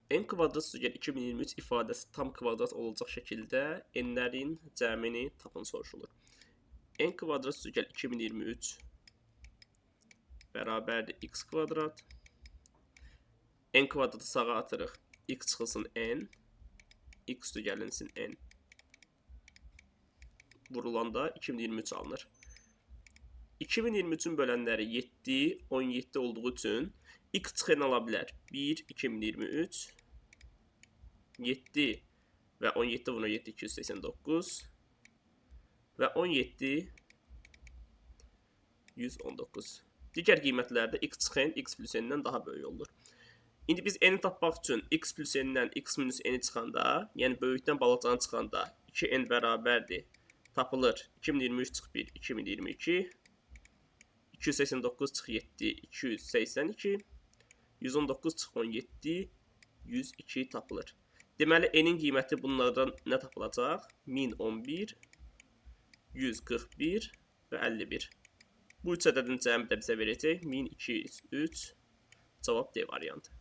n kvadrat üstəgəl 2023 ifadəsi tam kvadrat olacaq şəkildə n-lərin cəmini tapın soruşulur. N kvadrat üstəgəl 2023 bərabərdir x kvadrat. N kvadratı sağa atırıq. X çıxılsın n. X üstəgəlinsin n. Vurulanda 2023 alınır. 2023-ün bölənləri 7, 17 olduğu üçün x çıxın ala bilər. 1, 2023, 7 və 17 vurulur 7, 289 və 17, 119. Digər qiymətlərdə x çıxın x plus n-dən daha böyük olur. İndi biz n-i tapmaq üçün x plus n-dən x minus n-i çıxanda, yəni böyükdən balacanı çıxanda 2n bərabərdir. Tapılır. 2023 çıx 1, 2022. 289 çıx 7, 282. 119 çıx 17, 102 tapılır. Deməli, n-in qiyməti bunlardan nə tapılacaq? 1011, 141 və 51. Bu üç ədədin cəmi də bizə verəcək 1203. Cavab D variantı.